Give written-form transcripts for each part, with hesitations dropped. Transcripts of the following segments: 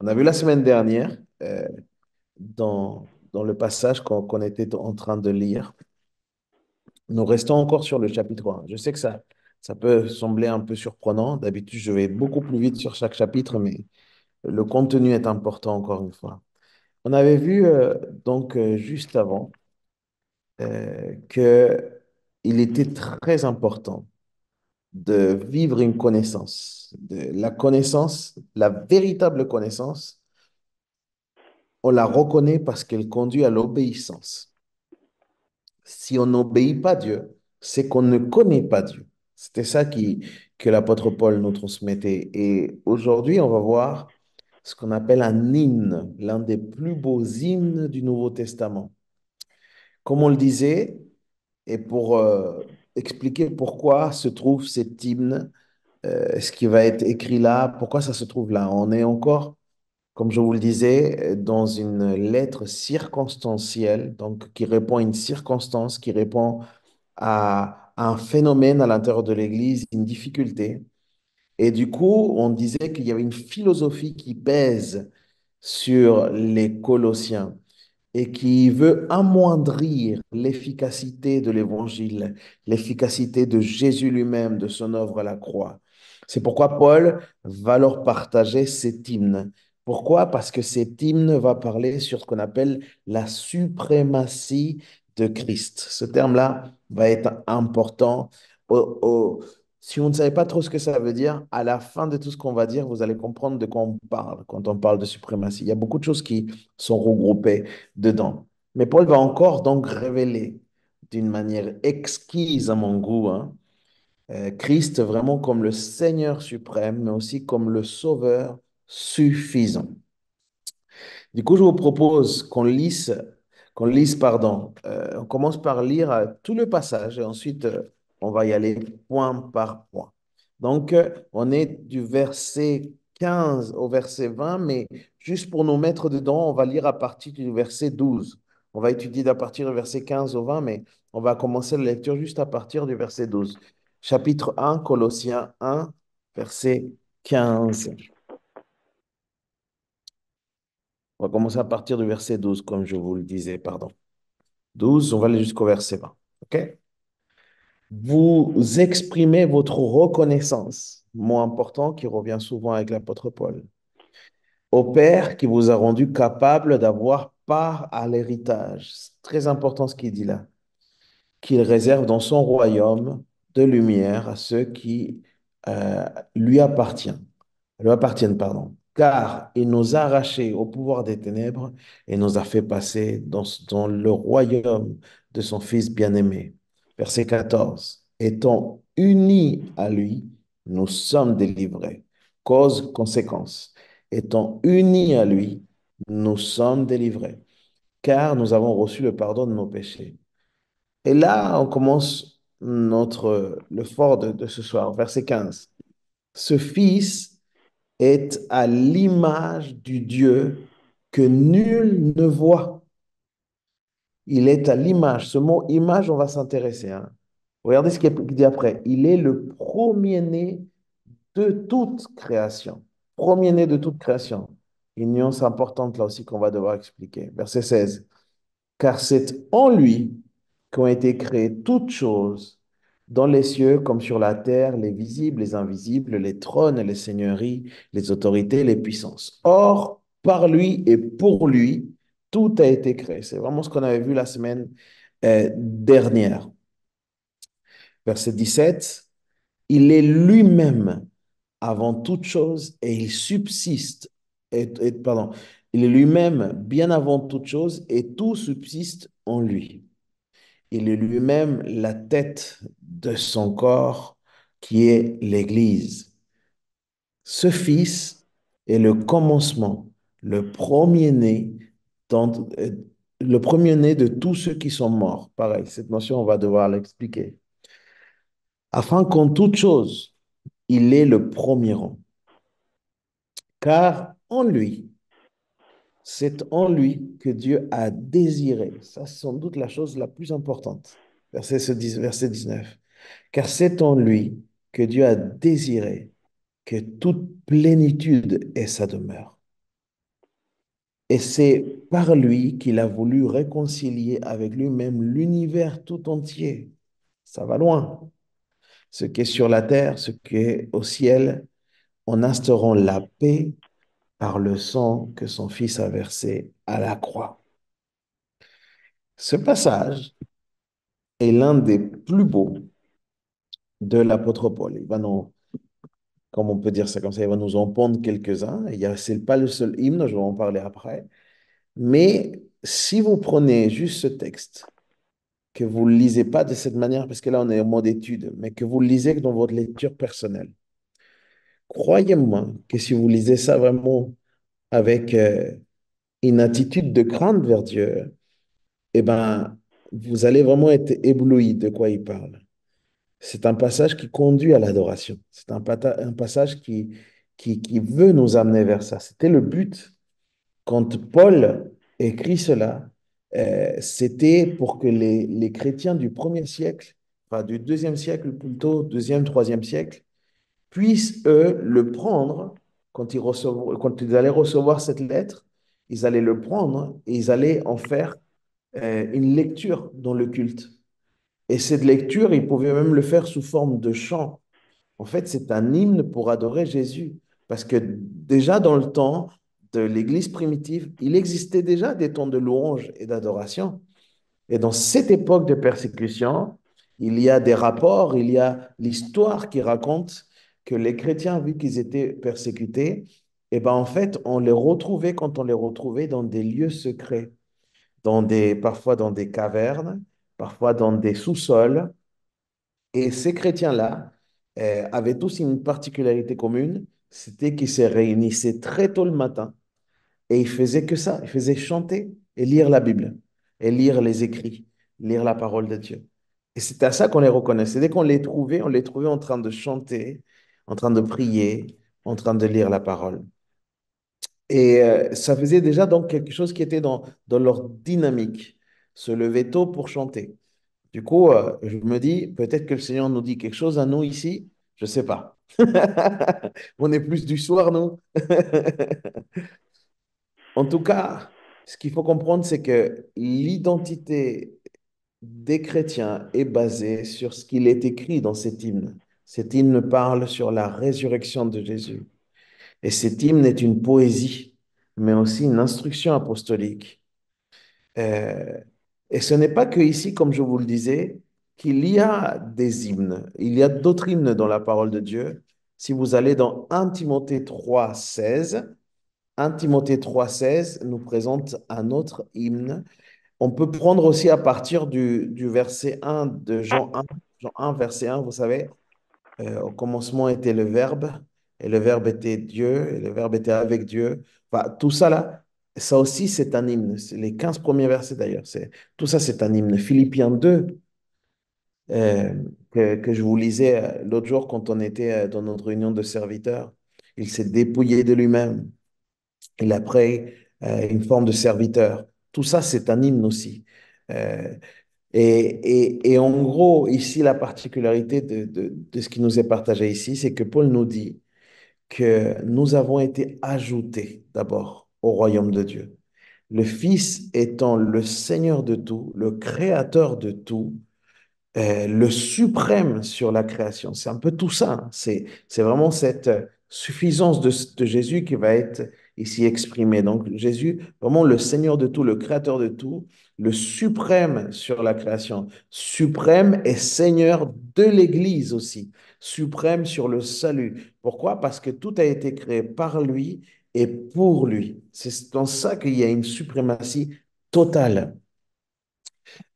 On a vu la semaine dernière, dans le passage qu'on était en train de lire, nous restons encore sur le chapitre 1. Je sais que ça peut sembler un peu surprenant. D'habitude, je vais beaucoup plus vite sur chaque chapitre, mais le contenu est important encore une fois. On avait vu juste avant que il était très important de vivre une connaissance, de la connaissance, la véritable connaissance. On la reconnaît parce qu'elle conduit à l'obéissance. Si on n'obéit pas Dieu, c'est qu'on ne connaît pas Dieu. C'était ça que l'apôtre Paul nous transmettait. Et aujourd'hui, on va voir ce qu'on appelle un hymne, l'un des plus beaux hymnes du Nouveau Testament. Comme on le disait, et pour expliquer pourquoi se trouve cet hymne, ce qui va être écrit là, pourquoi ça se trouve là. On est encore, comme je vous le disais, dans une lettre circonstancielle, donc qui répond à une circonstance, qui répond à un phénomène à l'intérieur de l'Église, une difficulté. Et du coup, on disait qu'il y avait une philosophie qui pèse sur les Colossiens et qui veut amoindrir l'efficacité de l'Évangile, l'efficacité de Jésus lui-même, de son œuvre à la croix. C'est pourquoi Paul va leur partager cet hymne. Pourquoi? Parce que cet hymne va parler sur ce qu'on appelle la suprématie de Christ. Ce terme-là va être important. Si vous ne savez pas trop ce que ça veut dire, à la fin de tout ce qu'on va dire, vous allez comprendre de quoi on parle quand on parle de suprématie. Il y a beaucoup de choses qui sont regroupées dedans. Mais Paul va encore donc révéler d'une manière exquise à mon goût, hein, Christ vraiment comme le Seigneur suprême, mais aussi comme le Sauveur suffisant. Du coup, je vous propose qu'on lise, pardon. On commence par lire tout le passage et ensuite on va y aller point par point. Donc, on est du verset 15 au verset 20, mais juste pour nous mettre dedans, on va lire à partir du verset 12. On va étudier à partir du verset 15 au 20, mais on va commencer la lecture juste à partir du verset 12. Chapitre 1, Colossiens 1, verset 15. On va commencer à partir du verset 12, comme je vous le disais, pardon. 12, on va aller jusqu'au verset 20. OK? Vous exprimez votre reconnaissance, mot important qui revient souvent avec l'apôtre Paul, au Père qui vous a rendu capable d'avoir part à l'héritage. C'est très important ce qu'il dit là. Qu'il réserve dans son royaume de lumière à ceux qui euh, lui appartiennent, lui appartiennent, pardon. Car il nous a arrachés au pouvoir des ténèbres et nous a fait passer dans le royaume de son Fils bien-aimé. Verset 14. Étant unis à lui, nous sommes délivrés. Cause, conséquence. Étant unis à lui, nous sommes délivrés, car nous avons reçu le pardon de nos péchés. Et là, on commence le fort de ce soir, verset 15. Ce Fils est à l'image du Dieu que nul ne voit. Il est à l'image. Ce mot image, on va s'intéresser, hein. Regardez ce qu'il dit après. Il est le premier-né de toute création. Premier-né de toute création. Une nuance importante là aussi qu'on va devoir expliquer. Verset 16. Car c'est en lui qu'ont été créées toutes choses, dans les cieux comme sur la terre, les visibles, les invisibles, les trônes, les seigneuries, les autorités, les puissances. Or, par lui et pour lui, tout a été créé. C'est vraiment ce qu'on avait vu la semaine dernière. Verset 17, il est lui-même avant toute chose et il subsiste. Pardon, il est lui-même bien avant toute chose et tout subsiste en lui. Il est lui-même la tête de son corps qui est l'Église. Ce Fils est le commencement, le premier-né, dans- euh, le premier-né de tous ceux qui sont morts. Pareil, cette notion, on va devoir l'expliquer. Afin qu'en toute chose, il est le premier rang. Car en lui, c'est en lui que Dieu a désiré. Ça, c'est sans doute la chose la plus importante. Verset 19. Car c'est en lui que Dieu a désiré que toute plénitude ait sa demeure. Et c'est par lui qu'il a voulu réconcilier avec lui-même l'univers tout entier. Ça va loin. Ce qui est sur la terre, ce qui est au ciel, en instaurant la paix par le sang que son Fils a versé à la croix. Ce passage est l'un des plus beaux de l'apôtre Paul. Il va nous, comme on peut dire ça comme ça, il va nous en pondre quelques-uns. C'est pas le seul hymne, je vais en parler après. Mais si vous prenez juste ce texte, que vous ne le lisez pas de cette manière, parce que là on est en mode étude, mais que vous le lisez dans votre lecture personnelle, croyez-moi que si vous lisez ça vraiment avec une attitude de crainte vers Dieu, eh ben, vous allez vraiment être ébloui de quoi il parle. C'est un passage qui conduit à l'adoration. C'est un passage qui veut nous amener vers ça. C'était le but. Quand Paul écrit cela, c'était pour que les chrétiens du premier siècle, enfin du deuxième siècle plutôt, deuxième, troisième siècle, puissent, eux, le prendre quand ils allaient recevoir cette lettre, ils allaient le prendre et ils allaient en faire une lecture dans le culte. Et cette lecture, ils pouvaient même le faire sous forme de chant. En fait, c'est un hymne pour adorer Jésus. Parce que déjà dans le temps de l'Église primitive, il existait déjà des temps de louange et d'adoration. Et dans cette époque de persécution, il y a des rapports, il y a l'histoire qui raconte que les chrétiens, vu qu'ils étaient persécutés, et ben en fait, on les retrouvait quand on les retrouvait dans des lieux secrets, parfois dans des cavernes, parfois dans des sous-sols. Et ces chrétiens-là avaient tous une particularité commune, c'était qu'ils se réunissaient très tôt le matin et ils faisaient que ça, ils faisaient chanter et lire la Bible, et lire les écrits, lire la parole de Dieu. Et c'était à ça qu'on les reconnaissait. Dès qu'on les trouvait, on les trouvait en train de chanter, en train de prier, en train de lire la parole. Et ça faisait déjà donc quelque chose qui était dans leur dynamique, se lever tôt pour chanter. Du coup, je me dis, peut-être que le Seigneur nous dit quelque chose à nous ici, je ne sais pas. On est plus du soir, nous. En tout cas, ce qu'il faut comprendre, c'est que l'identité des chrétiens est basée sur ce qu'il est écrit dans cet hymne. Cet hymne parle sur la résurrection de Jésus. Et cet hymne est une poésie, mais aussi une instruction apostolique. Euh, et ce n'est pas que ici, comme je vous le disais, qu'il y a des hymnes. Il y a d'autres hymnes dans la parole de Dieu. Si vous allez dans 1 Timothée 3,16, 1 Timothée 3,16 nous présente un autre hymne. On peut prendre aussi à partir du verset 1 de Jean 1. Jean 1, verset 1, vous savez, au commencement était le Verbe, et le Verbe était Dieu, et le Verbe était avec Dieu. Enfin, tout ça là, ça aussi c'est un hymne. C'est les 15 premiers versets d'ailleurs. Tout ça c'est un hymne. Philippiens 2, euh, que je vous lisais l'autre jour quand on était dans notre réunion de serviteurs. Il s'est dépouillé de lui-même. Il a pris une forme de serviteur. Tout ça c'est un hymne aussi. Euh, et en gros, ici, la particularité de ce qui nous est partagé ici, c'est que Paul nous dit que nous avons été ajoutés d'abord au royaume de Dieu. Le Fils étant le Seigneur de tout, le Créateur de tout, le suprême sur la création. C'est un peu tout ça, hein. C'est vraiment cette suffisance de Jésus qui va être ici exprimée. Donc Jésus, vraiment le Seigneur de tout, le Créateur de tout, le suprême sur la création, suprême et Seigneur de l'Église aussi, suprême sur le salut. Pourquoi? Parce que tout a été créé par lui et pour lui. C'est dans ça qu'il y a une suprématie totale.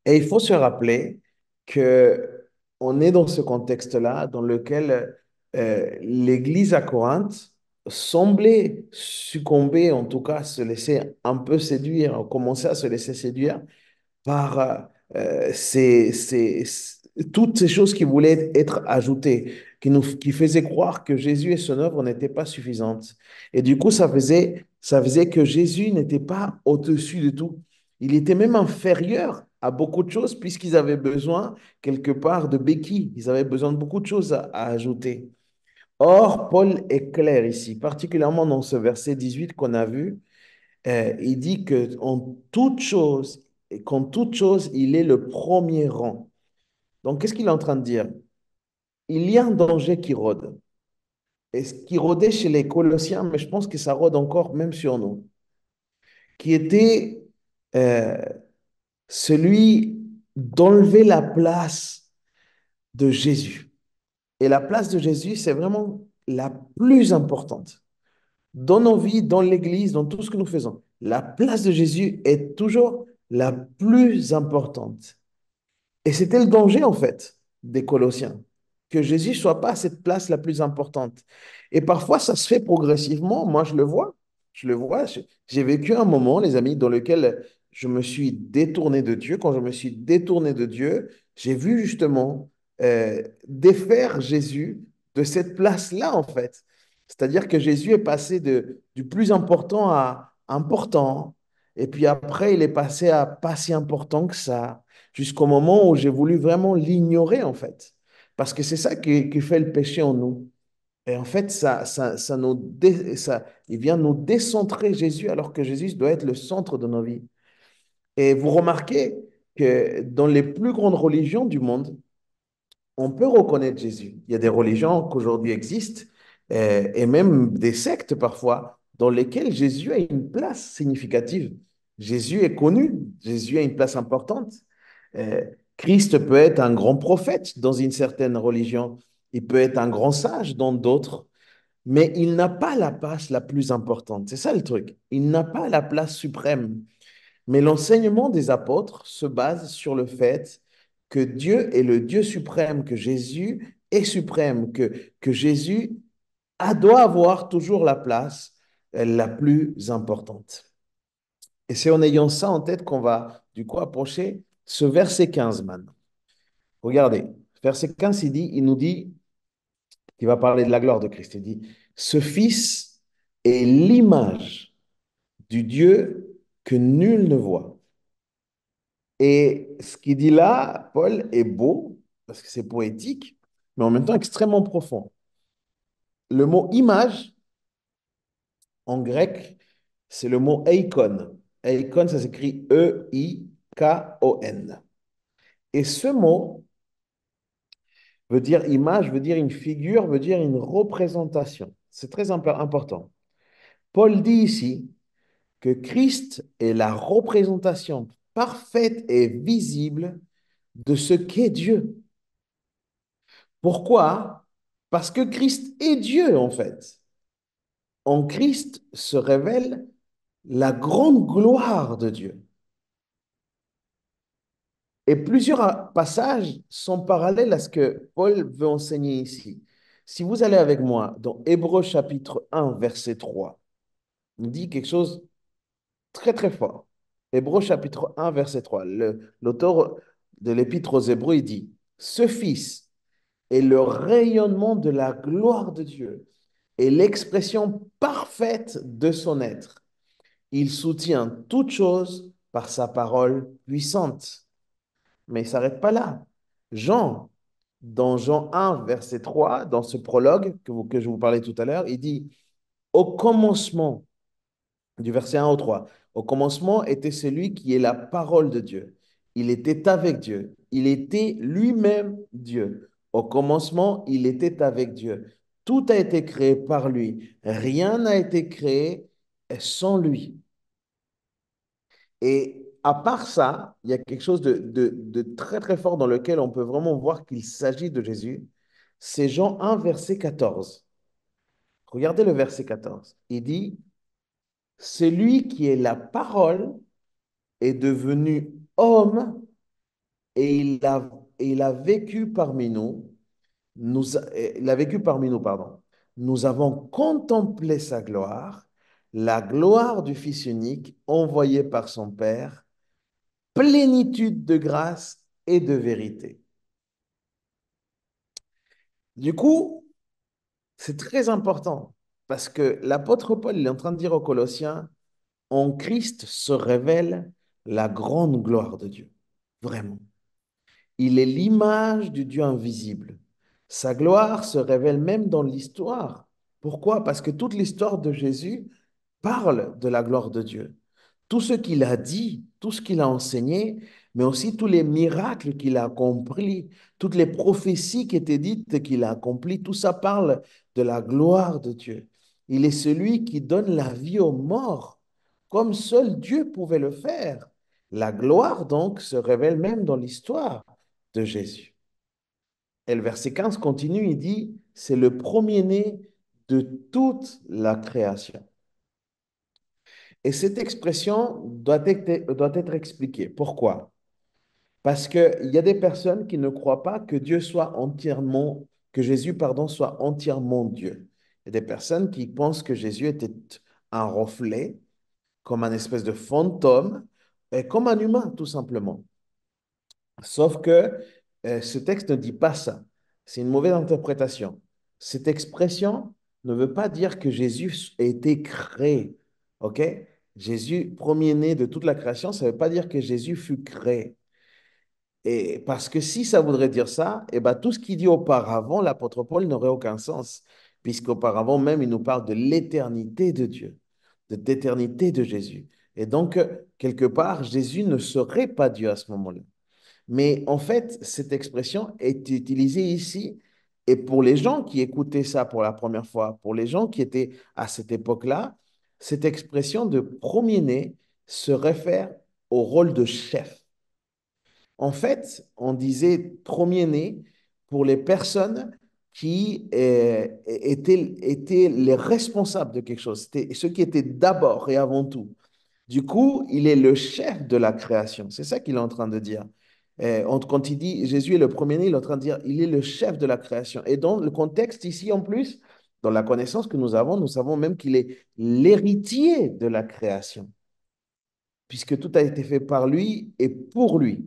Et il faut se rappeler que on est dans ce contexte-là dans lequel l'Église à Corinthe semblait succomber, en tout cas se laisser un peu séduire, commencer à se laisser séduire par toutes ces choses qui voulaient être ajoutées, qui faisaient croire que Jésus et son œuvre n'étaient pas suffisantes. Et du coup, ça faisait que Jésus n'était pas au-dessus de tout. Il était même inférieur à beaucoup de choses puisqu'ils avaient besoin quelque part de béquilles. Ils avaient besoin de beaucoup de choses à ajouter. Or, Paul est clair ici, particulièrement dans ce verset 18 qu'on a vu. il dit que en toute chose, et qu'en toute chose, il est le premier rang. Donc, qu'est-ce qu'il est en train de dire? Il y a un danger qui rôde. Et ce qui rôdait chez les Colossiens, mais je pense que ça rôde encore même sur nous, qui était euh, celui d'enlever la place de Jésus. Et la place de Jésus, c'est vraiment la plus importante. Dans nos vies, dans l'Église, dans tout ce que nous faisons, la place de Jésus est toujours la plus importante. Et c'était le danger, en fait, des Colossiens, que Jésus ne soit pas à cette place la plus importante. Et parfois, ça se fait progressivement. Moi, je le vois. Je le vois. J'ai vécu un moment, les amis, dans lequel je me suis détourné de Dieu. Quand je me suis détourné de Dieu, j'ai vu justement défaire Jésus de cette place-là, en fait. C'est-à-dire que Jésus est passé du plus important à important. Et puis après, il est passé à pas si important que ça jusqu'au moment où j'ai voulu vraiment l'ignorer, en fait. Parce que c'est ça qui fait le péché en nous. Et en fait, il vient nous décentrer Jésus alors que Jésus doit être le centre de nos vies. Et vous remarquez que dans les plus grandes religions du monde, on peut reconnaître Jésus. Il y a des religions qu'aujourd'hui existent, et même des sectes parfois, dans lesquelles Jésus a une place significative. Jésus est connu, Jésus a une place importante. Euh, Christ peut être un grand prophète dans une certaine religion, il peut être un grand sage dans d'autres, mais il n'a pas la place la plus importante. C'est ça le truc. Il n'a pas la place suprême. Mais l'enseignement des apôtres se base sur le fait que Dieu est le Dieu suprême, que Jésus est suprême, que Jésus doit avoir toujours la place la plus importante. Et c'est en ayant ça en tête qu'on va du coup approcher ce verset 15 maintenant. Regardez, verset 15, il nous dit, il va parler de la gloire de Christ. Il dit, ce Fils est l'image du Dieu que nul ne voit. Et ce qu'il dit là, Paul, est beau, parce que c'est poétique, mais en même temps extrêmement profond. Le mot image, en grec, c'est le mot eikon. Eikon, ça s'écrit E-I-K-O-N. Et ce mot veut dire image, veut dire une figure, veut dire une représentation. C'est très important. Paul dit ici que Christ est la représentation parfaite et visible de ce qu'est Dieu. Pourquoi? Parce que Christ est Dieu, en fait. En Christ se révèle la grande gloire de Dieu. Et plusieurs passages sont parallèles à ce que Paul veut enseigner ici. Si vous allez avec moi dans Hébreux chapitre 1, verset 3, il dit quelque chose de très très fort. Hébreux chapitre 1, verset 3. L'auteur de l'épître aux Hébreux, il dit, ce Fils est le rayonnement de la gloire de Dieu et l'expression parfaite de son être. Il soutient toute chose par sa parole puissante. Mais il ne s'arrête pas là. Jean, dans Jean 1, verset 3, dans ce prologue que je vous parlais tout à l'heure, il dit, au commencement, du verset 1 au 3, au commencement était celui qui est la parole de Dieu. Il était avec Dieu. Il était lui-même Dieu. Au commencement, il était avec Dieu. Tout a été créé par lui. Rien n'a été créé sans lui. Et à part ça, il y a quelque chose de très très fort dans lequel on peut vraiment voir qu'il s'agit de Jésus. C'est Jean 1, verset 14. Regardez le verset 14. Il dit, c'est lui qui est la parole est devenu homme et il a vécu parmi nous. Il a vécu parmi nous, pardon. Nous avons contemplé sa gloire, la gloire du Fils unique envoyé par son Père, plénitude de grâce et de vérité. Du coup, c'est très important parce que l'apôtre Paul il est en train de dire aux Colossiens, en Christ se révèle la grande gloire de Dieu. Vraiment. Il est l'image du Dieu invisible. Sa gloire se révèle même dans l'histoire. Pourquoi? Parce que toute l'histoire de Jésus parle de la gloire de Dieu. Tout ce qu'il a dit, tout ce qu'il a enseigné, mais aussi tous les miracles qu'il a accomplis, toutes les prophéties qui étaient dites qu'il a accomplies, tout ça parle de la gloire de Dieu. Il est celui qui donne la vie aux morts, comme seul Dieu pouvait le faire. La gloire, donc, se révèle même dans l'histoire de Jésus. Et le verset 15 continue, il dit, c'est le premier-né de toute la création. Et cette expression doit être expliquée. Pourquoi? Parce qu'il y a des personnes qui ne croient pas que Dieu soit entièrement, que Jésus, pardon, soit entièrement Dieu. Il y a des personnes qui pensent que Jésus était un reflet, comme un espèce de fantôme, et comme un humain, tout simplement. Sauf que ce texte ne dit pas ça. C'est une mauvaise interprétation. Cette expression ne veut pas dire que Jésus a été créé. OK? Jésus, premier-né de toute la création, ça ne veut pas dire que Jésus fut créé. Et parce que si ça voudrait dire ça, eh ben, tout ce qu'il dit auparavant, l'apôtre Paul n'aurait aucun sens, puisqu'auparavant même, il nous parle de l'éternité de Dieu, de l'éternité de Jésus. Et donc, quelque part, Jésus ne serait pas Dieu à ce moment-là. Mais en fait, cette expression est utilisée ici, et pour les gens qui écoutaient ça pour la première fois, pour les gens qui étaient à cette époque-là, cette expression de premier-né se réfère au rôle de chef. En fait, on disait premier-né pour les personnes qui étaient les responsables de quelque chose. C'était ceux qui étaient d'abord et avant tout. Du coup, il est le chef de la création. C'est ça qu'il est en train de dire. Quand il dit Jésus est le premier-né, il est en train de dire il est le chef de la création. Et dans le contexte ici, en plus, dans la connaissance que nous savons même qu'il est l'héritier de la création, puisque tout a été fait par lui et pour lui.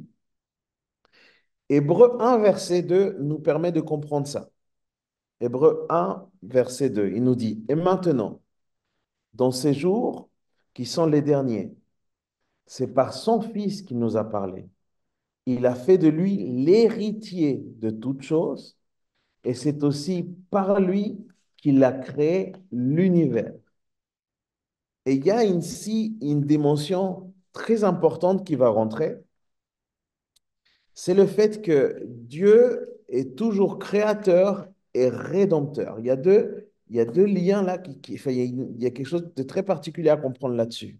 Hébreu 1, verset 2 nous permet de comprendre ça. Hébreu 1, verset 2, il nous dit, et maintenant, dans ces jours qui sont les derniers, c'est par son Fils qu'il nous a parlé. Il a fait de lui l'héritier de toutes choses, et c'est aussi par lui qu'il a créé l'univers. Et il y a ici une dimension très importante qui va rentrer, c'est le fait que Dieu est toujours créateur et rédempteur. Il y a deux liens là, enfin, il y a quelque chose de très particulier à comprendre là-dessus.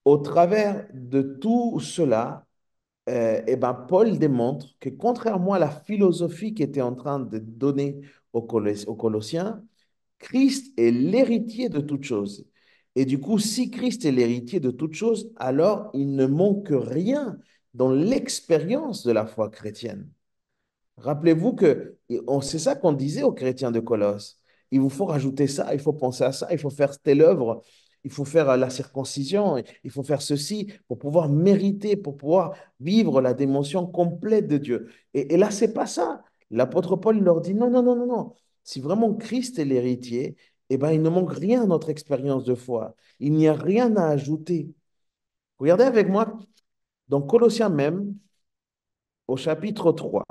Au travers de tout cela, eh ben, Paul démontre que contrairement à la philosophie qui était en train de donner aux Colossiens, Christ est l'héritier de toutes choses. Et du coup, si Christ est l'héritier de toutes choses, alors il ne manque rien dans l'expérience de la foi chrétienne. Rappelez-vous que c'est ça qu'on disait aux chrétiens de Colosse. Il vous faut rajouter ça, il faut penser à ça, il faut faire telle œuvre, il faut faire la circoncision, il faut faire ceci pour pouvoir mériter, pour pouvoir vivre la dimension complète de Dieu. Et là, c'est pas ça. L'apôtre Paul leur dit non, non, non, non, non. Si vraiment Christ est l'héritier, eh ben, il ne manque rien à notre expérience de foi. Il n'y a rien à ajouter. Regardez avec moi dans Colossiens même, au chapitre 3.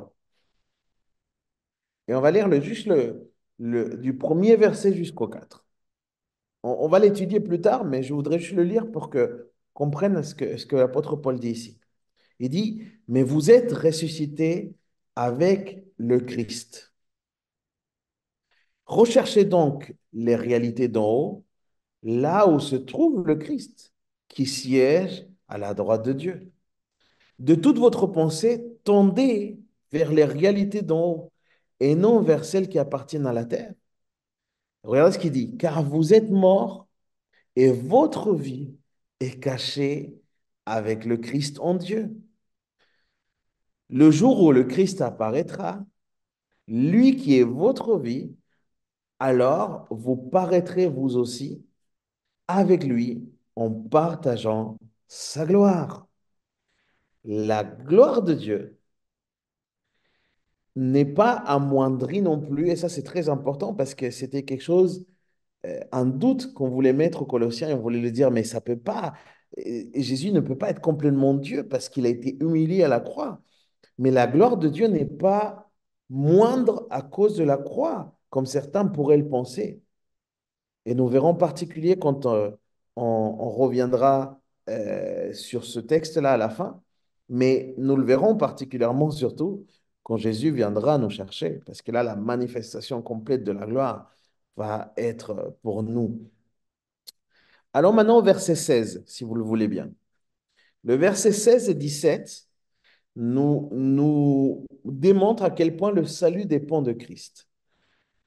Et on va lire du premier verset jusqu'au 4. On va l'étudier plus tard, mais je voudrais juste le lire pour que comprenne ce que l'apôtre Paul dit ici. Il dit, mais vous êtes ressuscités avec le Christ. Recherchez donc les réalités d'en haut, là où se trouve le Christ, qui siège à la droite de Dieu. De toute votre pensée, tendez vers les réalités d'en haut et non vers celles qui appartiennent à la terre. Regardez ce qu'il dit, car vous êtes morts et votre vie est cachée avec le Christ en Dieu. Le jour où le Christ apparaîtra, lui qui est votre vie, alors vous paraîtrez vous aussi avec lui en partageant sa gloire. La gloire de Dieu n'est pas amoindrie non plus, et ça c'est très important parce que c'était quelque chose, un doute qu'on voulait mettre aux Colossiens, et on voulait le dire, mais ça peut pas, Jésus ne peut pas être complètement Dieu parce qu'il a été humilié à la croix. Mais la gloire de Dieu n'est pas moindre à cause de la croix, comme certains pourraient le penser. Et nous verrons en particulier quand on reviendra sur ce texte-là à la fin, mais nous le verrons particulièrement surtout quand Jésus viendra nous chercher, parce que là, la manifestation complète de la gloire va être pour nous. Allons maintenant au verset 16, si vous le voulez bien. Le verset 16 et 17 nous démontrent à quel point le salut dépend de Christ.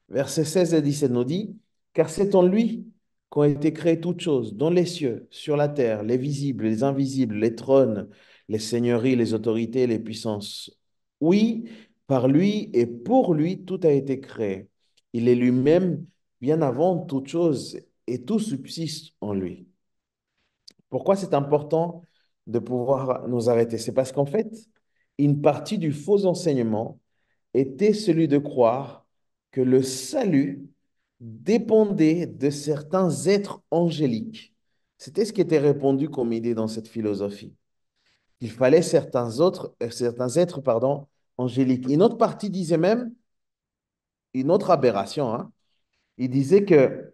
Versets 16 et 17 nous dit, car c'est en lui qu'ont été créées toutes choses, dans les cieux, sur la terre, les visibles, les invisibles, les trônes, les seigneuries, les autorités, les puissances. Oui, par lui et pour lui, tout a été créé. Il est lui-même bien avant toutes choses et tout subsiste en lui. Pourquoi c'est important de pouvoir nous arrêter? C'est parce qu'en fait, une partie du faux enseignement était celui de croire que le salut dépendait de certains êtres angéliques. C'était ce qui était répandu comme idée dans cette philosophie. Il fallait certains êtres, pardon, angéliques. Une autre partie disait même, une autre aberration, hein, il disait que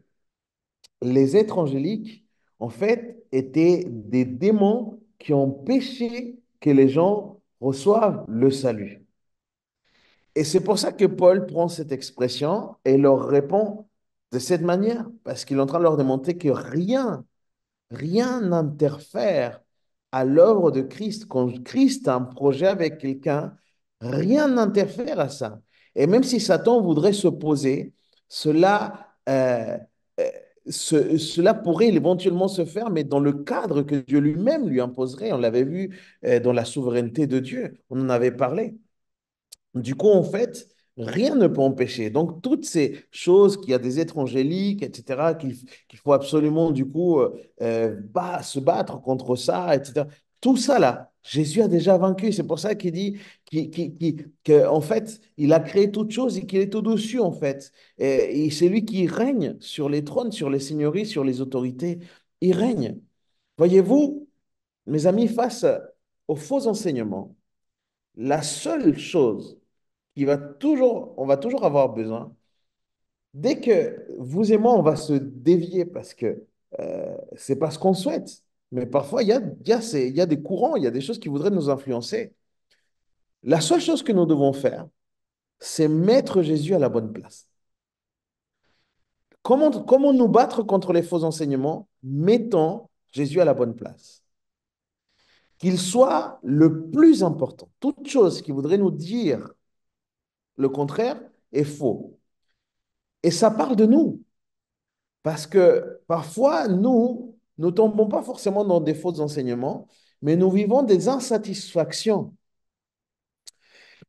les êtres angéliques, en fait, étaient des démons qui ont empêché que les gens reçoivent le salut. Et c'est pour ça que Paul prend cette expression et leur répond de cette manière, parce qu'il est en train de leur démontrer que rien n'interfère à l'œuvre de Christ. Quand Christ a un projet avec quelqu'un, rien n'interfère à ça. Et même si Satan voudrait s'opposer, euh, cela pourrait éventuellement se faire, mais dans le cadre que Dieu lui-même lui imposerait. On l'avait vu dans la souveraineté de Dieu. On en avait parlé. Du coup, en fait, rien ne peut empêcher. Donc, toutes ces choses qu'il y a des êtres angéliques, etc., qu'il faut absolument, du coup, se battre contre ça, etc. Tout ça, là, Jésus a déjà vaincu. C'est pour ça qu'il dit qu'en fait, il a créé toutes choses et qu'il est au-dessus, en fait. Et c'est lui qui règne sur les trônes, sur les seigneuries, sur les autorités. Il règne. Voyez-vous, mes amis, face aux faux enseignements, la seule chose on va toujours avoir besoin. Dès que vous et moi, on va se dévier parce que c'est pas ce qu'on souhaite. Mais parfois, il y a des courants, il y a des choses qui voudraient nous influencer. La seule chose que nous devons faire, c'est mettre Jésus à la bonne place. Comment nous battre contre les faux enseignements? Mettons Jésus à la bonne place. Qu'il soit le plus important. Toute chose qui voudrait nous dire le contraire est faux. Et ça parle de nous. Parce que parfois, nous ne tombons pas forcément dans des faux enseignements, mais nous vivons des insatisfactions.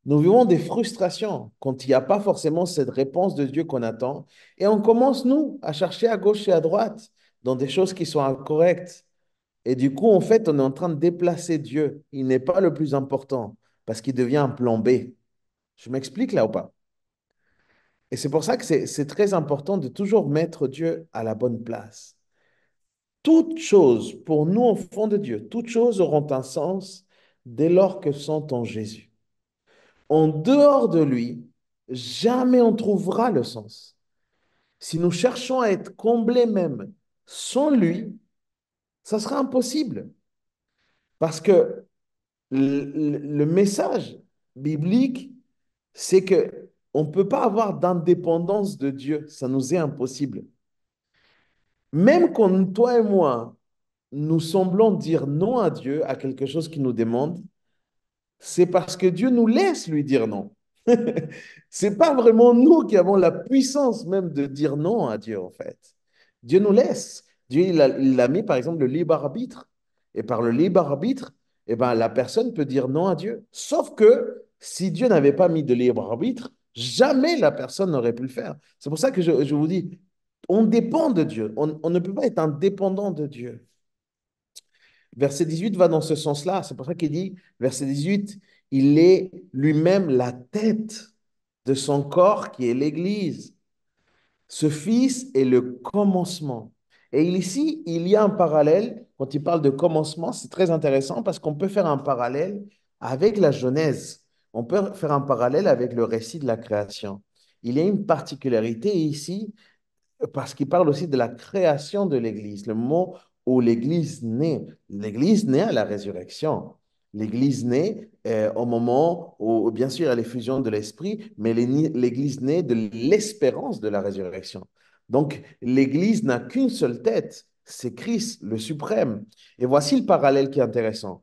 Nous vivons des frustrations quand il n'y a pas forcément cette réponse de Dieu qu'on attend. Et on commence, nous, à chercher à gauche et à droite dans des choses qui sont incorrectes. Et du coup, en fait, on est en train de déplacer Dieu. Il n'est pas le plus important parce qu'il devient un plan B. Je m'explique là ou pas? Et c'est pour ça que c'est très important de toujours mettre Dieu à la bonne place. Toutes choses, pour nous, enfants de Dieu, toutes choses auront un sens dès lors que sont en Jésus. En dehors de lui, jamais on trouvera le sens. Si nous cherchons à être comblés même sans lui, ça sera impossible. Parce que le message biblique, c'est que on ne peut pas avoir d'indépendance de Dieu. Ça nous est impossible. Même quand toi et moi, nous semblons dire non à Dieu, à quelque chose qu'il nous demande, c'est parce que Dieu nous laisse lui dire non. C'est pas vraiment nous qui avons la puissance même de dire non à Dieu, en fait. Dieu nous laisse. Dieu, il a mis, par exemple, le libre arbitre. Et par le libre arbitre, eh ben, la personne peut dire non à Dieu. Sauf que si Dieu n'avait pas mis de libre arbitre, jamais la personne n'aurait pu le faire. C'est pour ça que je vous dis, on dépend de Dieu. On ne peut pas être indépendant de Dieu. Verset 18 va dans ce sens-là. C'est pour ça qu'il dit, verset 18, il est lui-même la tête de son corps qui est l'Église. Ce Fils est le commencement. Et ici, il y a un parallèle. Quand il parle de commencement, c'est très intéressant parce qu'on peut faire un parallèle avec la Genèse. On peut faire un parallèle avec le récit de la création. Il y a une particularité ici parce qu'il parle aussi de la création de l'Église, le mot où l'Église naît. L'Église naît à la résurrection. L'Église naît au moment où, bien sûr, il y a l'effusion de l'Esprit, mais l'Église naît de l'espérance de la résurrection. Donc, l'Église n'a qu'une seule tête, c'est Christ, le suprême. Et voici le parallèle qui est intéressant.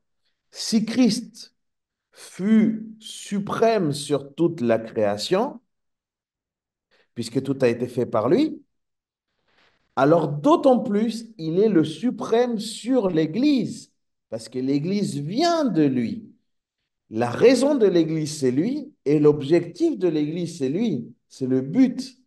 Si Christ fut suprême sur toute la création, puisque tout a été fait par lui, alors d'autant plus, il est le suprême sur l'Église, parce que l'Église vient de lui. La raison de l'Église, c'est lui, et l'objectif de l'Église, c'est lui. C'est le but.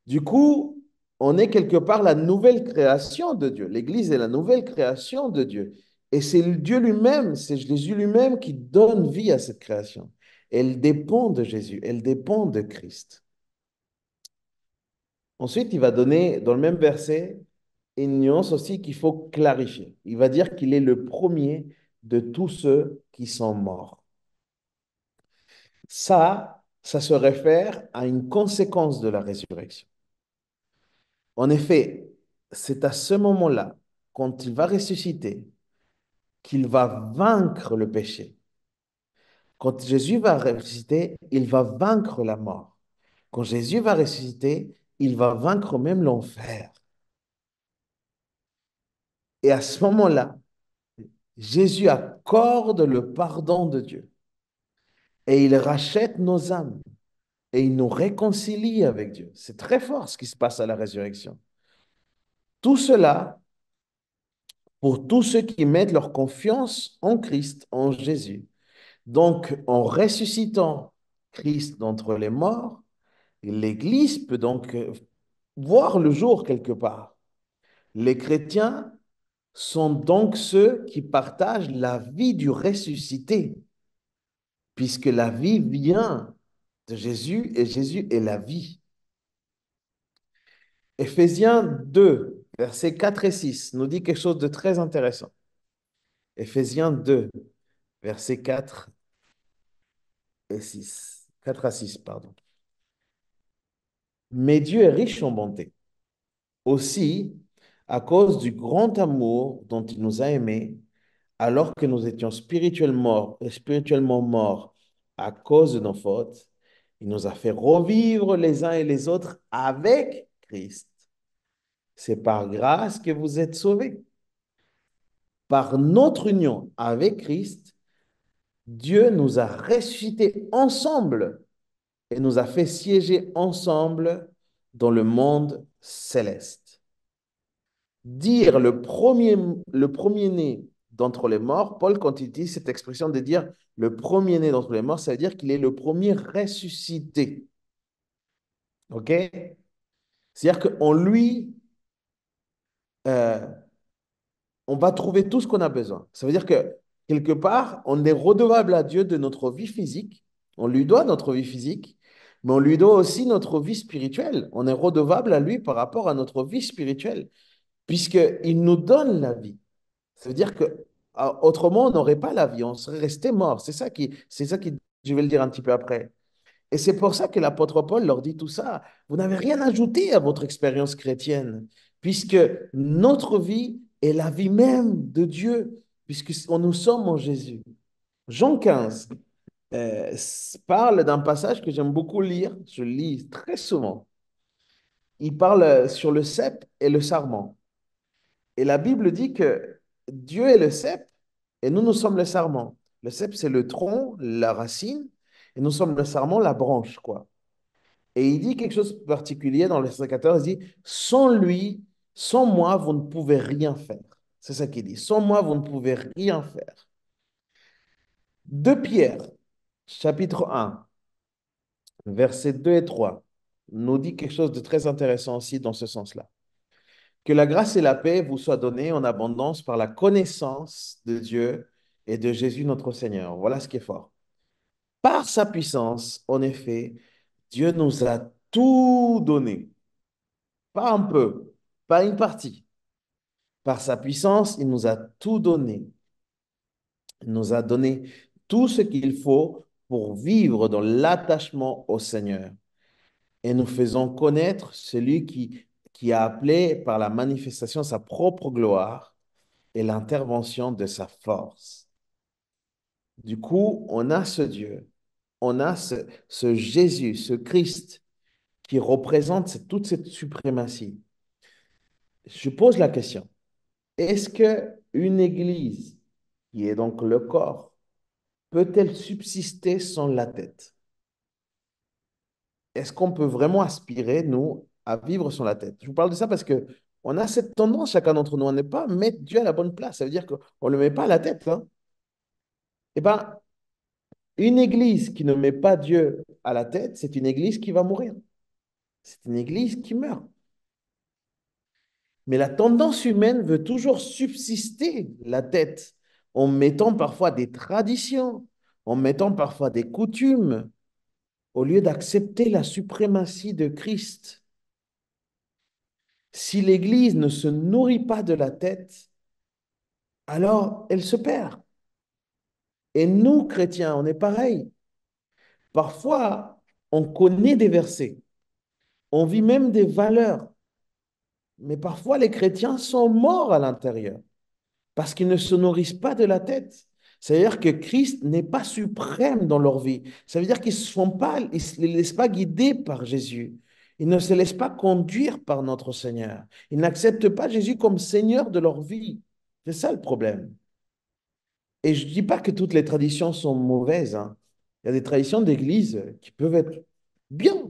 Du coup, on est quelque part la nouvelle création de Dieu. L'Église est la nouvelle création de Dieu. Et c'est Dieu lui-même, c'est Jésus lui-même qui donne vie à cette création. Elle dépend de Jésus, elle dépend de Christ. Ensuite, il va donner dans le même verset une nuance aussi qu'il faut clarifier. Il va dire qu'il est le premier de tous ceux qui sont morts. Ça se réfère à une conséquence de la résurrection. En effet, c'est à ce moment-là, quand il va ressusciter, qu'il va vaincre le péché. Quand Jésus va ressusciter, il va vaincre la mort. Quand Jésus va ressusciter, il va vaincre même l'enfer. Et à ce moment-là, Jésus accorde le pardon de Dieu et il rachète nos âmes et il nous réconcilie avec Dieu. C'est très fort ce qui se passe à la résurrection. Tout cela pour tous ceux qui mettent leur confiance en Christ, en Jésus. Donc, en ressuscitant Christ d'entre les morts, l'Église peut donc voir le jour quelque part. Les chrétiens sont donc ceux qui partagent la vie du ressuscité, puisque la vie vient de Jésus et Jésus est la vie. Éphésiens 2, versets 4 et 6 nous dit quelque chose de très intéressant. Éphésiens 2, versets 4 et 6. 4 à 6, pardon. Mais Dieu est riche en bonté. Aussi, à cause du grand amour dont il nous a aimés, alors que nous étions spirituellement morts à cause de nos fautes, il nous a fait revivre les uns et les autres avec Christ. C'est par grâce que vous êtes sauvés. Par notre union avec Christ, Dieu nous a ressuscités ensemble et nous a fait siéger ensemble dans le monde céleste. Dire le premier-né d'entre les morts, Paul, quand il utilise cette expression de dire le premier-né d'entre les morts, ça veut dire qu'il est le premier ressuscité. OK? C'est-à-dire qu'en lui, euh, on va trouver tout ce qu'on a besoin. Ça veut dire que quelque part, on est redevable à Dieu de notre vie physique. On lui doit notre vie physique, mais on lui doit aussi notre vie spirituelle. On est redevable à lui par rapport à notre vie spirituelle, puisqu'il nous donne la vie. Ça veut dire que autrement, on n'aurait pas la vie, on serait resté mort. C'est ça qui, je vais le dire un petit peu après. Et c'est pour ça que l'apôtre Paul leur dit tout ça. Vous n'avez rien ajouté à votre expérience chrétienne, puisque notre vie est la vie même de Dieu, puisque nous sommes en Jésus. Jean 15 parle d'un passage que j'aime beaucoup lire, je lis très souvent. Il parle sur le cep et le sarment. Et la Bible dit que Dieu est le cep et nous sommes le sarment. Le cep, c'est le tronc, la racine, et nous sommes le sarment, la branche, quoi. Et il dit quelque chose de particulier dans le verset 14, il dit, sans lui, sans moi, vous ne pouvez rien faire. C'est ça qu'il dit. Sans moi, vous ne pouvez rien faire. 2 Pierre, chapitre 1, versets 2 et 3, nous dit quelque chose de très intéressant aussi dans ce sens-là. Que la grâce et la paix vous soient données en abondance par la connaissance de Dieu et de Jésus notre Seigneur. Voilà ce qui est fort. Par sa puissance, en effet, Dieu nous a tout donné. Pas un peu, pas une partie. Par sa puissance, il nous a tout donné. Il nous a donné tout ce qu'il faut pour vivre dans l'attachement au Seigneur. et nous faisons connaître celui qui a appelé par la manifestation de sa propre gloire et l'intervention de sa force. Du coup, on a ce Dieu, on a ce Jésus, ce Christ qui représente toute cette suprématie. Je pose la question, est-ce que une église, qui est donc le corps, peut-elle subsister sans la tête? Est-ce qu'on peut vraiment aspirer, nous, à vivre sans la tête? Je vous parle de ça parce que on a cette tendance, chacun d'entre nous, à ne pas mettre Dieu à la bonne place. Ça veut dire qu'on ne le met pas à la tête, hein. Eh bien, une église qui ne met pas Dieu à la tête, c'est une église qui va mourir. C'est une église qui meurt. Mais la tendance humaine veut toujours subsister la tête en mettant parfois des traditions, en mettant parfois des coutumes, au lieu d'accepter la suprématie de Christ. Si l'Église ne se nourrit pas de la tête, alors elle se perd. Et nous, chrétiens, on est pareil. Parfois, on connaît des versets, on vit même des valeurs, mais parfois les chrétiens sont morts à l'intérieur parce qu'ils ne se nourrissent pas de la tête. C'est-à-dire que Christ n'est pas suprême dans leur vie. Ça veut dire qu'ils ne se laissent pas guider par Jésus. Ils ne se laissent pas conduire par notre Seigneur. Ils n'acceptent pas Jésus comme Seigneur de leur vie. C'est ça le problème. Et je ne dis pas que toutes les traditions sont mauvaises, hein. Il y a des traditions d'église qui peuvent être bien.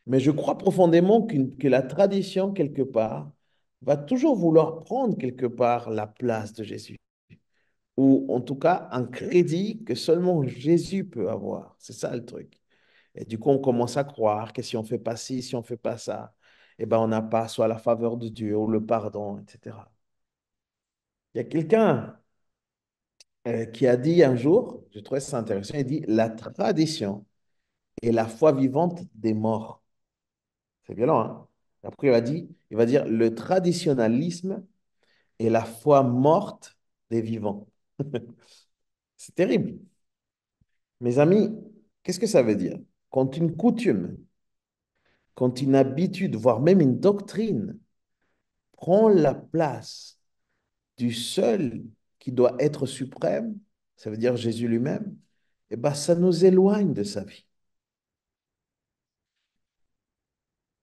Mais je crois profondément que la tradition, quelque part, va toujours vouloir prendre quelque part la place de Jésus. Ou en tout cas un crédit que seulement Jésus peut avoir. C'est ça le truc. Et du coup, on commence à croire que si on ne fait pas ci, si on ne fait pas ça, eh ben, on n'a pas soit la faveur de Dieu ou le pardon, etc. Il y a quelqu'un qui a dit un jour, je trouvais ça intéressant, il dit, la tradition est la foi vivante des morts. C'est violent, hein? Après, il va dire, le traditionnalisme est la foi morte des vivants. C'est terrible. Mes amis, qu'est-ce que ça veut dire? Quand une coutume, quand une habitude, voire même une doctrine prend la place du seul qui doit être suprême, ça veut dire Jésus lui-même, eh ben, ça nous éloigne de sa vie.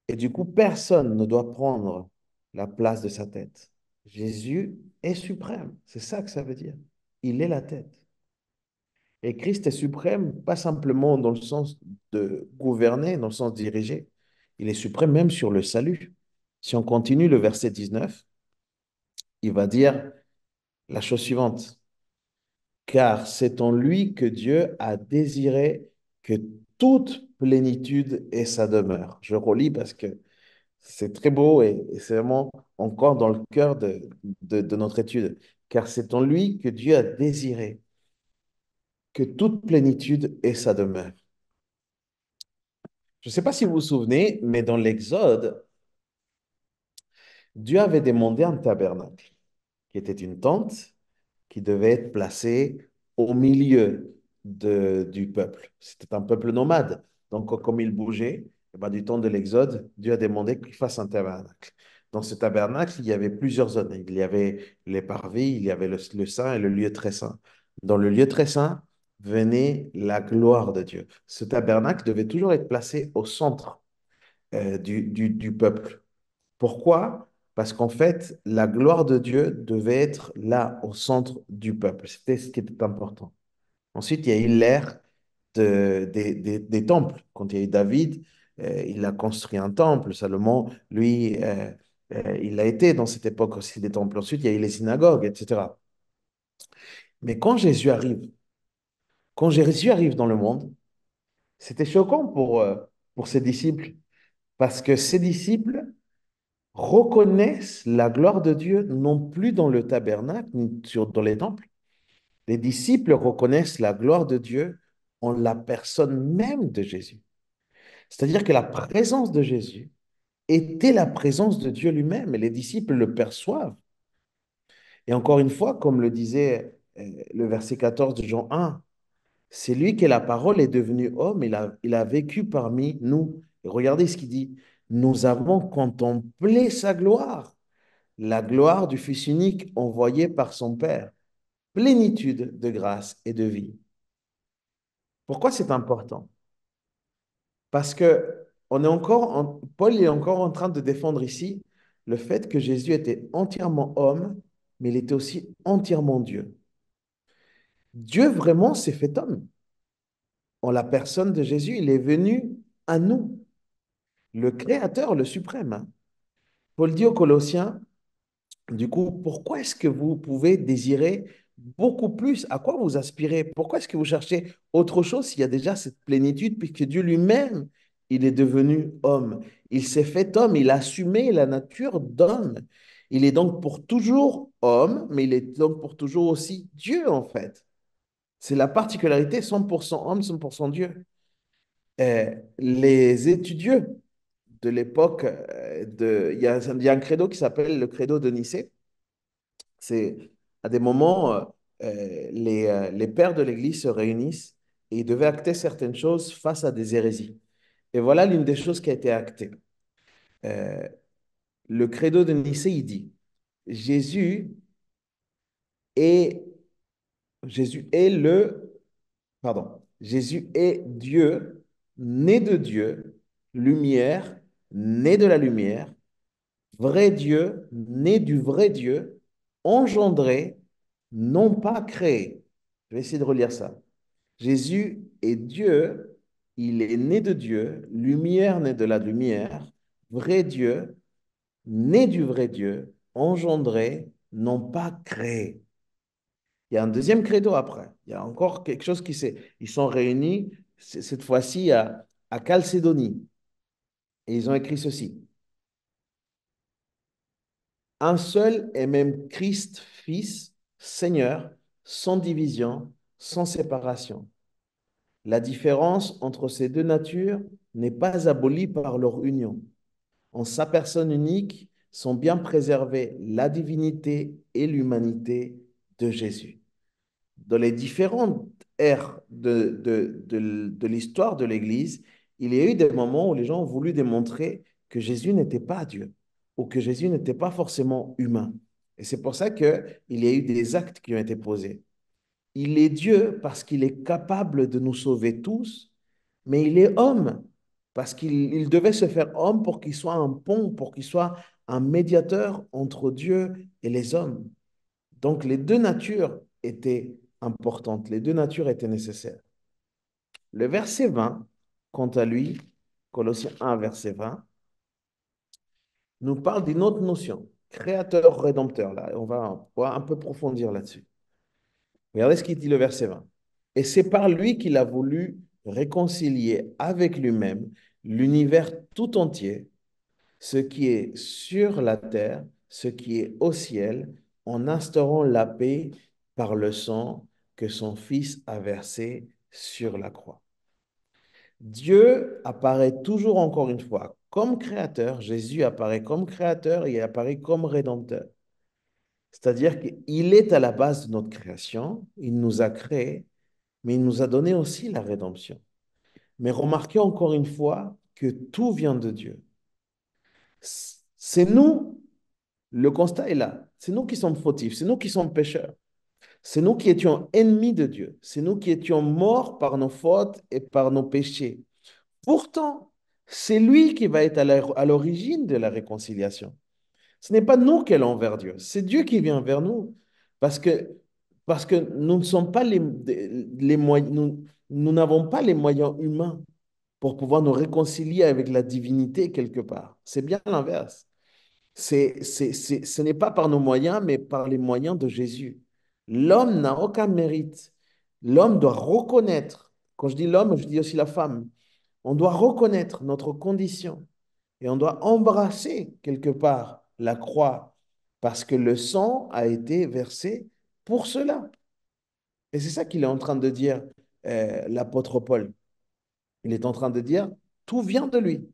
Et du coup, personne ne doit prendre la place de sa tête. Jésus est suprême. C'est ça que ça veut dire. Il est la tête. Et Christ est suprême, pas simplement dans le sens de gouverner, dans le sens de diriger. Il est suprême même sur le salut. Si on continue le verset 19, il va dire la chose suivante. Car c'est en lui que Dieu a désiré que toute plénitude ait sa demeure. Je relis parce que c'est très beau et c'est vraiment encore dans le cœur de notre étude. Car c'est en lui que Dieu a désiré que toute plénitude ait sa demeure. Je ne sais pas si vous vous souvenez, mais dans l'Exode, Dieu avait demandé un tabernacle, qui était une tente qui devait être placée au milieu du peuple. C'était un peuple nomade. Donc, comme il bougeait, eh ben, du temps de l'Exode, Dieu a demandé qu'il fasse un tabernacle. Dans ce tabernacle, il y avait plusieurs zones. Il y avait les parvis, il y avait le saint et le lieu très saint. Dans le lieu très saint venait la gloire de Dieu. Ce tabernacle devait toujours être placé au centre du peuple. Pourquoi? Parce qu'en fait, la gloire de Dieu devait être là, au centre du peuple. C'était ce qui était important. Ensuite, il y a eu l'ère des temples. Quand il y a eu David, il a construit un temple. Salomon, lui, il a été dans cette époque aussi des temples. Ensuite, il y a eu les synagogues, etc. Mais quand Jésus arrive dans le monde, c'était choquant pour ses disciples. Parce que ses disciples reconnaissent la gloire de Dieu non plus dans le tabernacle ni dans les temples. Les disciples reconnaissent la gloire de Dieu en la personne même de Jésus. C'est-à-dire que la présence de Jésus était la présence de Dieu lui-même et les disciples le perçoivent. Et encore une fois, comme le disait le verset 14 de Jean 1, C'est lui qui est la parole est devenu homme, il a vécu parmi nous. Et regardez ce qu'il dit. Nous avons contemplé sa gloire, la gloire du Fils unique envoyé par son Père, plénitude de grâce et de vie. Pourquoi c'est important? Parce que Paul est encore en train de défendre ici le fait que Jésus était entièrement homme, mais il était aussi entièrement Dieu. Dieu vraiment s'est fait homme. En la personne de Jésus, il est venu à nous, le Créateur, le suprême. Paul dit aux Colossiens, du coup, pourquoi est-ce que vous pouvez désirer beaucoup plus? À quoi vous aspirez? Pourquoi est-ce que vous cherchez autre chose s'il y a déjà cette plénitude, puisque Dieu lui-même, il est devenu homme. Il s'est fait homme, il a assumé la nature d'homme. Il est donc pour toujours homme, mais il est donc pour toujours aussi Dieu, en fait. C'est la particularité 100% homme, 100% Dieu. Les étudieux de l'époque, il y a un credo qui s'appelle le credo de Nicée. C'est à des moments, les pères de l'Église se réunissent et ils devaient acter certaines choses face à des hérésies. Et voilà l'une des choses qui a été actée. Euh, le credo de Nicée, il dit, Jésus est, Jésus est Jésus est Dieu, né de Dieu, lumière, né de la lumière, vrai Dieu, né du vrai Dieu, engendré, non pas créé. Je vais essayer de relire ça. Jésus est Dieu, il est né de Dieu, lumière née de la lumière, vrai Dieu, né du vrai Dieu, engendré, non pas créé. Il y a un deuxième credo après. Il y a encore quelque chose qui s'est... Ils sont réunis, cette fois-ci à Chalcédonie. Et ils ont écrit ceci. Un seul et même Christ, Fils, Seigneur, sans division, sans séparation. La différence entre ces deux natures n'est pas abolie par leur union. En sa personne unique sont bien préservées la divinité et l'humanité de Jésus. Dans les différentes ères de l'histoire de l'Église, il y a eu des moments où les gens ont voulu démontrer que Jésus n'était pas Dieu ou que Jésus n'était pas forcément humain. Et c'est pour ça qu'il y a eu des actes qui ont été posés. Il est Dieu parce qu'il est capable de nous sauver tous, mais il est homme parce qu'il devait se faire homme pour qu'il soit un pont, pour qu'il soit un médiateur entre Dieu et les hommes. Donc les deux natures étaient importantes, les deux natures étaient nécessaires. Le verset 20, quant à lui, Colossiens 1, verset 20, nous parle d'une autre notion, créateur-rédempteur. Là, on va un peu approfondir là-dessus. Regardez ce qu'il dit le verset 20. Et c'est par lui qu'il a voulu réconcilier avec lui-même l'univers tout entier, ce qui est sur la terre, ce qui est au ciel, en instaurant la paix par le sang que son Fils a versé sur la croix. Dieu apparaît toujours encore une fois comme créateur, Jésus apparaît comme créateur et il apparaît comme rédempteur. C'est-à-dire qu'il est à la base de notre création, il nous a créés, mais il nous a donné aussi la rédemption. Mais remarquez encore une fois que tout vient de Dieu. C'est nous, le constat est là, c'est nous qui sommes fautifs, c'est nous qui sommes pécheurs, c'est nous qui étions ennemis de Dieu, c'est nous qui étions morts par nos fautes et par nos péchés. Pourtant, c'est lui qui va être à l'origine de la réconciliation. Ce n'est pas nous qui allons vers Dieu, c'est Dieu qui vient vers nous. Parce que, parce que nous ne sommes pas les moyens, nous n'avons pas les moyens humains pour pouvoir nous réconcilier avec la divinité quelque part. C'est bien l'inverse. Ce n'est pas par nos moyens, mais par les moyens de Jésus. L'homme n'a aucun mérite. L'homme doit reconnaître, quand je dis l'homme, je dis aussi la femme, on doit reconnaître notre condition et on doit embrasser quelque part la croix parce que le sang a été versé pour cela. Et c'est ça qu'il est en train de dire, l'apôtre Paul. Il est en train de dire, tout vient de lui.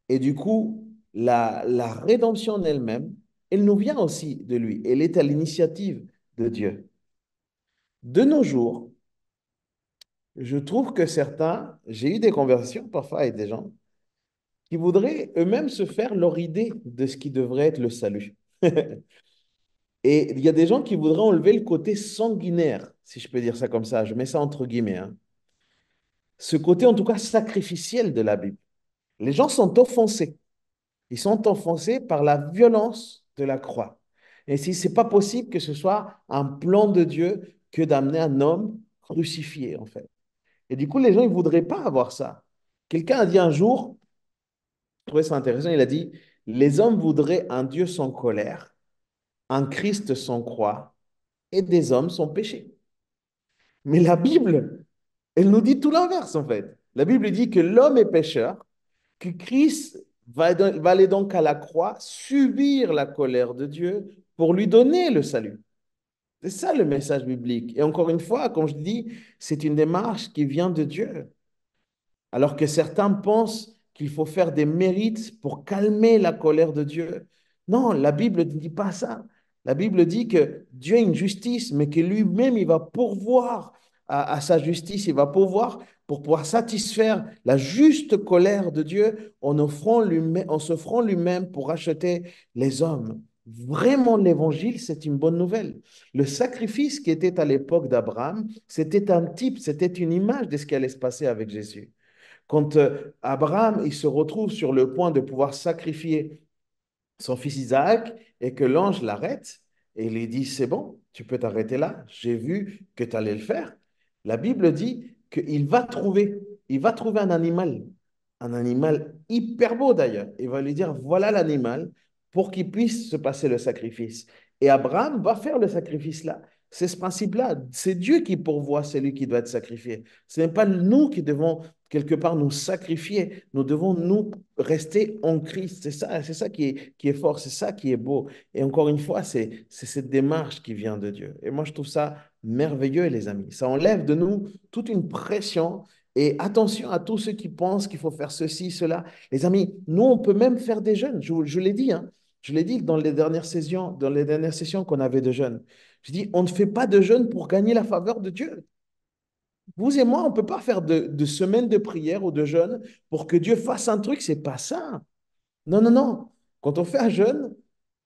Et du coup, la rédemption en elle-même, elle nous vient aussi de lui. Elle est à l'initiative de Dieu. De nos jours, Je trouve que certains, j'ai eu des conversations parfois avec des gens qui voudraient eux-mêmes se faire leur idée de ce qui devrait être le salut. Et il y a des gens qui voudraient enlever le côté sanguinaire, si je peux dire ça comme ça. Je mets ça entre guillemets, hein. Ce côté, en tout cas, sacrificiel de la Bible. Les gens sont offensés. Ils sont offensés par la violence de la croix. Et si c'est pas possible que ce soit un plan de Dieu que d'amener un homme crucifié, en fait. Et du coup, les gens, ils ne voudraient pas avoir ça. Quelqu'un a dit un jour, je trouvais ça intéressant, il a dit, les hommes voudraient un Dieu sans colère, un Christ sans croix, et des hommes sans péché. Mais la Bible, elle nous dit tout l'inverse, en fait. La Bible dit que l'homme est pécheur, que Christ va aller donc à la croix, subir la colère de Dieu pour lui donner le salut. C'est ça le message biblique. Et encore une fois, comme je dis, c'est une démarche qui vient de Dieu. Alors que certains pensent qu'il faut faire des mérites pour calmer la colère de Dieu. Non, la Bible ne dit pas ça. La Bible dit que Dieu a une justice, mais que lui-même, il va pourvoir à sa justice, il va pourvoir pour pouvoir satisfaire la juste colère de Dieu en s'offrant lui-même pour acheter les hommes. Vraiment, l'évangile, c'est une bonne nouvelle. Le sacrifice qui était à l'époque d'Abraham, c'était un type, c'était une image de ce qui allait se passer avec Jésus. Quand Abraham, il se retrouve sur le point de pouvoir sacrifier son fils Isaac et que l'ange l'arrête et il lui dit, c'est bon, tu peux t'arrêter là, j'ai vu que tu allais le faire. La Bible dit il va trouver un animal hyper beau d'ailleurs. Il va lui dire, voilà l'animal pour qu'il puisse se passer le sacrifice. Et Abraham va faire le sacrifice là. C'est ce principe-là. C'est Dieu qui pourvoit celui qui doit être sacrifié. Ce n'est pas nous qui devons quelque part nous sacrifier. Nous devons nous rester en Christ. C'est ça qui est fort, c'est ça qui est beau. Et encore une fois, c'est cette démarche qui vient de Dieu. Et moi, je trouve ça merveilleux, les amis. Ça enlève de nous toute une pression. Et attention à tous ceux qui pensent qu'il faut faire ceci, cela. Les amis, nous, on peut même faire des jeûnes. Je l'ai dit, hein. Je l'ai dit dans les dernières sessions qu'on avait de jeûne. Je dis, on ne fait pas de jeûne pour gagner la faveur de Dieu. Vous et moi, on ne peut pas faire de semaines de prière ou de jeûne pour que Dieu fasse un truc. C'est pas ça. Non, non, non. Quand on fait un jeûne,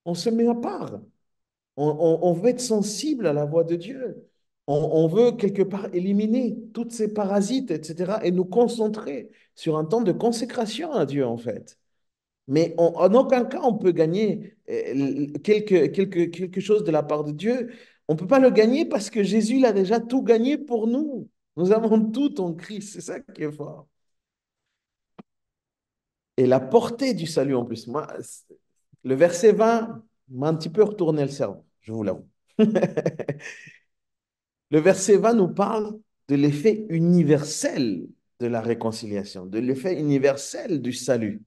on se met à part. On veut être sensible à la voix de Dieu. On veut quelque part éliminer toutes ces parasites, etc. et nous concentrer sur un temps de consécration à Dieu, en fait. Mais en aucun cas, on peut gagner quelque chose de la part de Dieu. On ne peut pas le gagner parce que Jésus il a déjà tout gagné pour nous. Nous avons tout en Christ. C'est ça qui est fort. Et la portée du salut en plus. Moi, le verset 20 m'a un petit peu retourné le cerveau, je vous l'avoue. Le verset 20 nous parle de l'effet universel de la réconciliation, de l'effet universel du salut.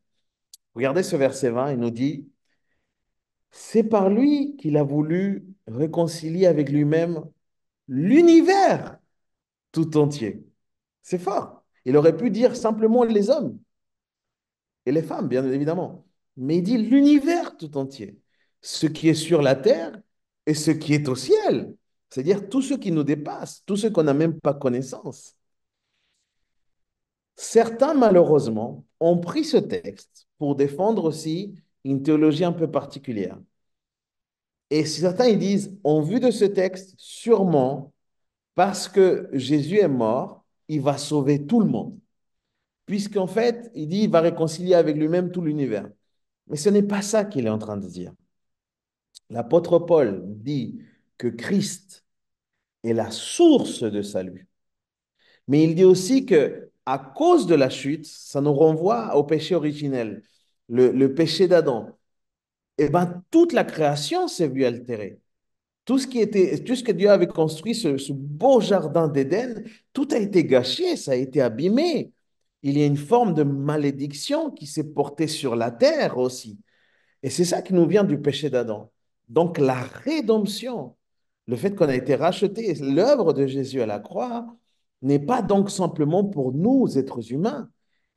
Regardez ce verset 20, il nous dit, c'est par lui qu'il a voulu réconcilier avec lui-même l'univers tout entier. C'est fort. Il aurait pu dire simplement les hommes et les femmes, bien évidemment. Mais il dit l'univers tout entier. Ce qui est sur la terre et ce qui est au ciel. C'est-à-dire tout ce qui nous dépasse, tout ce qu'on n'a même pas connaissance. Certains, malheureusement, ont pris ce texte pour défendre aussi une théologie un peu particulière. Et certains, ils disent, en vue de ce texte, sûrement, parce que Jésus est mort, il va sauver tout le monde. Puisqu'en fait, il dit, il va réconcilier avec lui-même tout l'univers. Mais ce n'est pas ça qu'il est en train de dire. L'apôtre Paul dit que Christ est la source de salut. Mais il dit aussi que à cause de la chute, ça nous renvoie au péché originel, le péché d'Adam. Et bien, toute la création s'est vue altérée. Tout ce que Dieu avait construit, ce beau jardin d'Éden, tout a été gâché, ça a été abîmé. Il y a une forme de malédiction qui s'est portée sur la terre aussi. Et c'est ça qui nous vient du péché d'Adam. Donc la rédemption, le fait qu'on a été racheté, l'œuvre de Jésus à la croix, n'est pas donc simplement pour nous, êtres humains,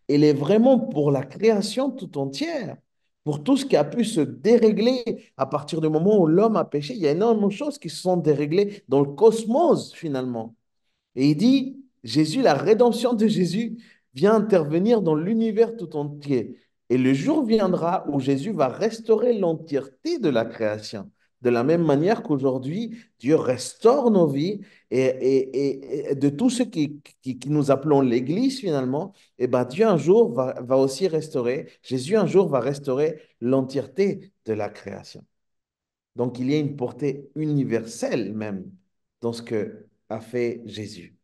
elle est vraiment pour la création tout entière, pour tout ce qui a pu se dérégler à partir du moment où l'homme a péché. Il y a énormément de choses qui se sont déréglées dans le cosmos finalement. Et il dit, Jésus, la rédemption de Jésus vient intervenir dans l'univers tout entier. Et le jour viendra où Jésus va restaurer l'entièreté de la création. De la même manière qu'aujourd'hui, Dieu restaure nos vies et de tout ce qui nous appelons l'Église finalement, et ben Dieu un jour va aussi restaurer, Jésus un jour va restaurer l'entièreté de la création. Donc il y a une portée universelle même dans ce que a fait Jésus.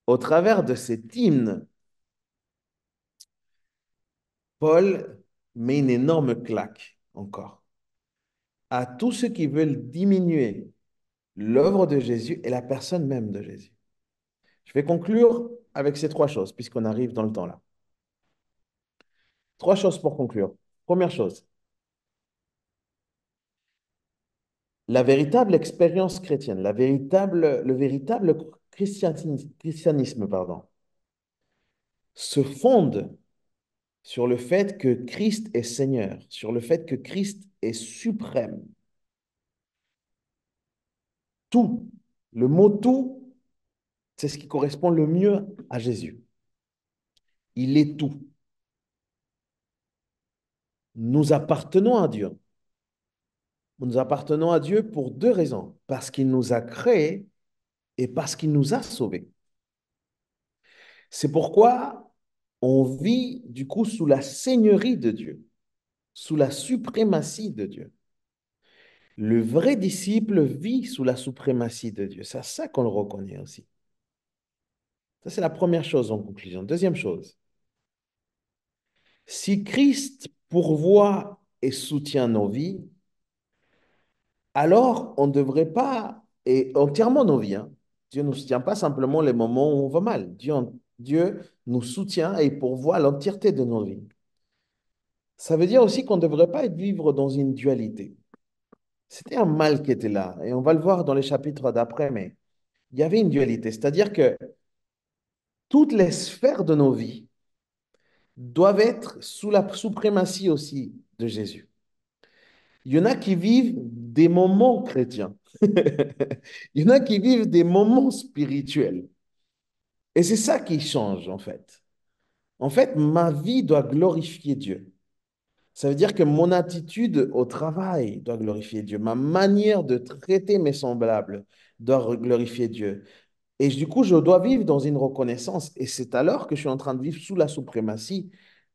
Au travers de cet hymne, Paul met une énorme claque encore à tous ceux qui veulent diminuer l'œuvre de Jésus et la personne même de Jésus. Je vais conclure avec ces trois choses, puisqu'on arrive dans le temps là. Trois choses pour conclure. Première chose, la véritable expérience chrétienne, le véritable christianisme, pardon, se fonde sur le fait que Christ est Seigneur, sur le fait que Christ est suprême. Tout, le mot tout, c'est ce qui correspond le mieux à Jésus. Il est tout. Nous appartenons à Dieu. Nous appartenons à Dieu pour deux raisons. Parce qu'il nous a créés et parce qu'il nous a sauvés. C'est pourquoi on vit du coup sous la seigneurie de Dieu, sous la suprématie de Dieu. Le vrai disciple vit sous la suprématie de Dieu. C'est à ça qu'on le reconnaît aussi. Ça, c'est la première chose en conclusion. Deuxième chose, si Christ pourvoit et soutient nos vies, alors on ne devrait pas, et entièrement nos vies, hein, Dieu ne nous soutient pas simplement les moments où on va mal. Dieu nous soutient et pourvoit l'entièreté de nos vies. Ça veut dire aussi qu'on ne devrait pas vivre dans une dualité. C'était un mal qui était là, et on va le voir dans les chapitres d'après, mais il y avait une dualité, c'est-à-dire que toutes les sphères de nos vies doivent être sous la suprématie aussi de Jésus. Il y en a qui vivent des moments chrétiens. Il y en a qui vivent des moments spirituels. Et c'est ça qui change, en fait. En fait, ma vie doit glorifier Dieu. Ça veut dire que mon attitude au travail doit glorifier Dieu. Ma manière de traiter mes semblables doit glorifier Dieu. Et du coup, je dois vivre dans une reconnaissance. Et c'est alors que je suis en train de vivre sous la suprématie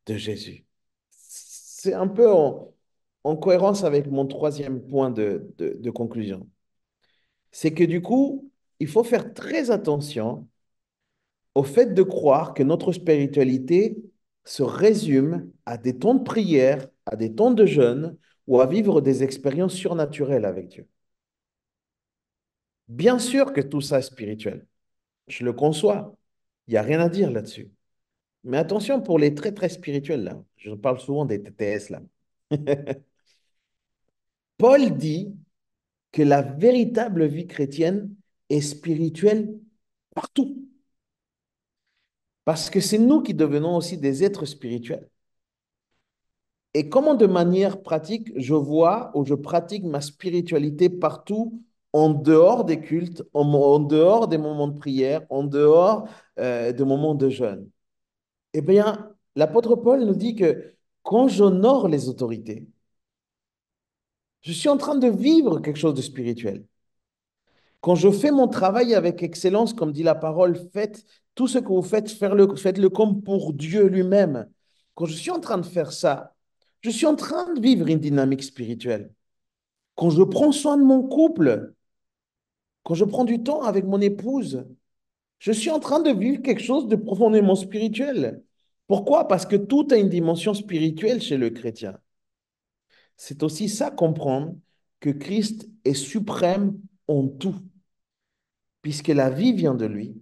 de Jésus. C'est un peu en cohérence avec mon troisième point de conclusion. C'est que du coup, il faut faire très attention au fait de croire que notre spiritualité se résume à des temps de prière, à des temps de jeûne ou à vivre des expériences surnaturelles avec Dieu. Bien sûr que tout ça est spirituel. Je le conçois. Il n'y a rien à dire là-dessus. Mais attention pour les très, très spirituels, là. Je parle souvent des TTS, là. Paul dit que la véritable vie chrétienne est spirituelle partout. Parce que c'est nous qui devenons aussi des êtres spirituels. Et comment de manière pratique, je vois ou je pratique ma spiritualité partout, en dehors des cultes, en dehors des moments de prière, en dehors des moments de jeûne. Eh bien, l'apôtre Paul nous dit que quand j'honore les autorités, je suis en train de vivre quelque chose de spirituel. Quand je fais mon travail avec excellence, comme dit la parole, faites tout ce que vous faites, faites-le comme pour Dieu lui-même. Quand je suis en train de faire ça, je suis en train de vivre une dynamique spirituelle. Quand je prends soin de mon couple, quand je prends du temps avec mon épouse, je suis en train de vivre quelque chose de profondément spirituel. Pourquoi? Parce que tout a une dimension spirituelle chez le chrétien. C'est aussi ça comprendre que Christ est suprême en tout, puisque la vie vient de lui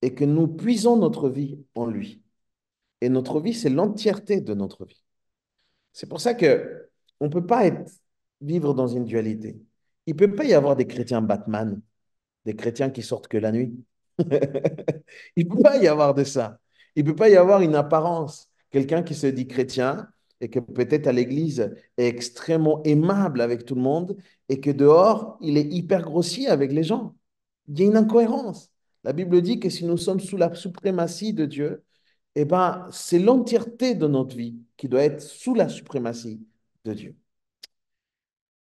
et que nous puisons notre vie en lui. Et notre vie, c'est l'entièreté de notre vie. C'est pour ça que on ne peut pas vivre dans une dualité. Il ne peut pas y avoir des chrétiens Batman, des chrétiens qui sortent que la nuit. Il ne peut pas y avoir de ça. Il ne peut pas y avoir une apparence. Quelqu'un qui se dit chrétien et que peut-être à l'église est extrêmement aimable avec tout le monde et que dehors, il est hyper grossier avec les gens. Il y a une incohérence. La Bible dit que si nous sommes sous la suprématie de Dieu, eh ben, c'est l'entièreté de notre vie qui doit être sous la suprématie de Dieu.